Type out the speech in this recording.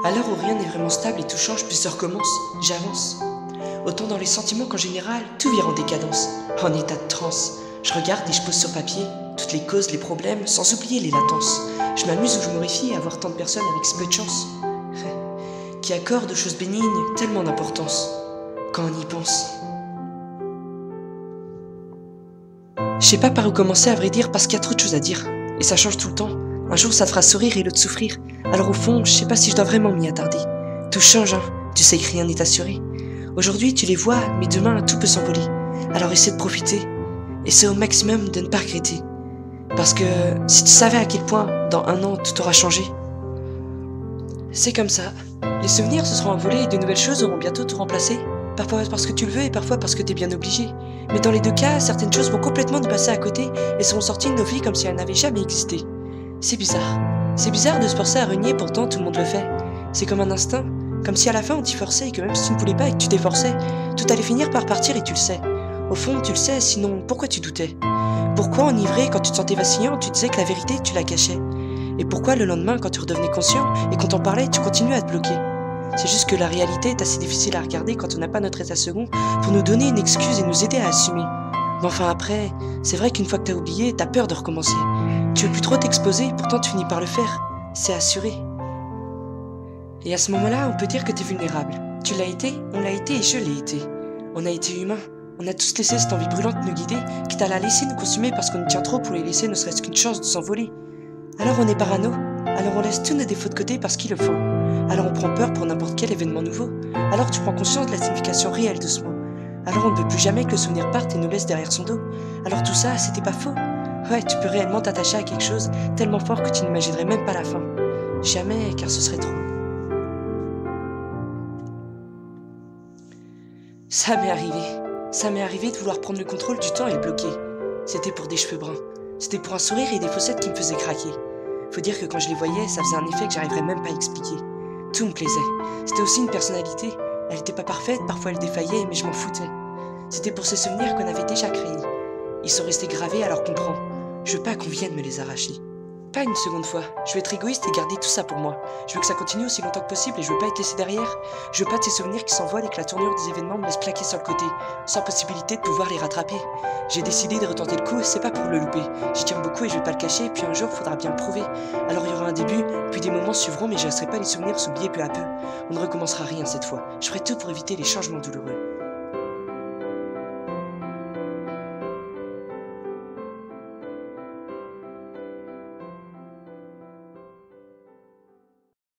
À l'heure où rien n'est vraiment stable et tout change, puis se recommence, j'avance. Autant dans les sentiments qu'en général, tout vire en décadence, en état de transe. Je regarde et je pose sur papier toutes les causes, les problèmes, sans oublier les latences. Je m'amuse ou je m'horrifie à voir tant de personnes avec si peu de chance, qui accordent aux choses bénignes tellement d'importance, quand on y pense. Je sais pas par où commencer à vrai dire parce qu'il y a trop de choses à dire, et ça change tout le temps. Un jour ça te fera sourire et l'autre souffrir. Alors au fond, je sais pas si je dois vraiment m'y attarder. Tout change, hein, tu sais que rien n'est assuré. Aujourd'hui tu les vois, mais demain tout peut s'envoler. Alors essaie de profiter, essaie au maximum de ne pas regretter. Parce que si tu savais à quel point, dans 1 an, tout aura changé. C'est comme ça. Les souvenirs se seront envolés et de nouvelles choses auront bientôt tout remplacé. Parfois parce que tu le veux et parfois parce que t'es bien obligé. Mais dans les deux cas, certaines choses vont complètement nous passer à côté et seront sorties de nos vies comme si elles n'avaient jamais existé. C'est bizarre. C'est bizarre de se forcer à renier, pourtant tout le monde le fait. C'est comme un instinct, comme si à la fin on t'y forçait et que même si tu ne voulais pas et que tu t'efforçais, tout allait finir par partir et tu le sais. Au fond, tu le sais, sinon pourquoi tu doutais? Pourquoi enivré, quand tu te sentais vacillant, tu disais que la vérité tu la cachais? Et pourquoi le lendemain, quand tu redevenais conscient et qu'on t'en parlait, tu continuais à te bloquer? C'est juste que la réalité est assez difficile à regarder quand on n'a pas notre état second pour nous donner une excuse et nous aider à assumer. Mais enfin après, c'est vrai qu'une fois que t'as oublié, t'as peur de recommencer. Tu veux plus trop t'exposer, pourtant tu finis par le faire. C'est assuré. Et à ce moment-là, on peut dire que t'es vulnérable. Tu l'as été, on l'a été et je l'ai été. On a été humains. On a tous laissé cette envie brûlante nous guider, quitte à la laisser nous consumer parce qu'on nous tient trop pour les laisser ne serait-ce qu'une chance de s'envoler. Alors on est parano, alors on laisse tous nos défauts de côté parce qu'il le faut. Alors on prend peur pour n'importe quel événement nouveau. Alors tu prends conscience de la signification réelle de ce mot. Alors on ne veut plus jamais que le souvenir parte et nous laisse derrière son dos. Alors tout ça, c'était pas faux. Ouais, tu peux réellement t'attacher à quelque chose tellement fort que tu n'imaginerais même pas la fin. Jamais, car ce serait trop. Ça m'est arrivé. Ça m'est arrivé de vouloir prendre le contrôle du temps et le bloquer. C'était pour des cheveux bruns. C'était pour un sourire et des faussettes qui me faisaient craquer. Faut dire que quand je les voyais, ça faisait un effet que j'arriverais même pas à expliquer. Tout me plaisait. C'était aussi une personnalité. Elle était pas parfaite, parfois elle défaillait, mais je m'en foutais. C'était pour ces souvenirs qu'on avait déjà créés. Ils sont restés gravés, alors comprends. Je veux pas qu'on vienne me les arracher. Pas une seconde fois. Je veux être égoïste et garder tout ça pour moi. Je veux que ça continue aussi longtemps que possible et je veux pas être laissé derrière. Je veux pas de ces souvenirs qui s'envolent et que la tournure des événements me laisse plaquer sur le côté, sans possibilité de pouvoir les rattraper. J'ai décidé de retenter le coup et c'est pas pour le louper. J'y tiens beaucoup et je vais pas le cacher, puis un jour faudra bien le prouver. Alors il y aura un début, puis des moments suivront, mais je laisserai pas les souvenirs s'oublier peu à peu. On ne recommencera rien cette fois. Je ferai tout pour éviter les changements douloureux.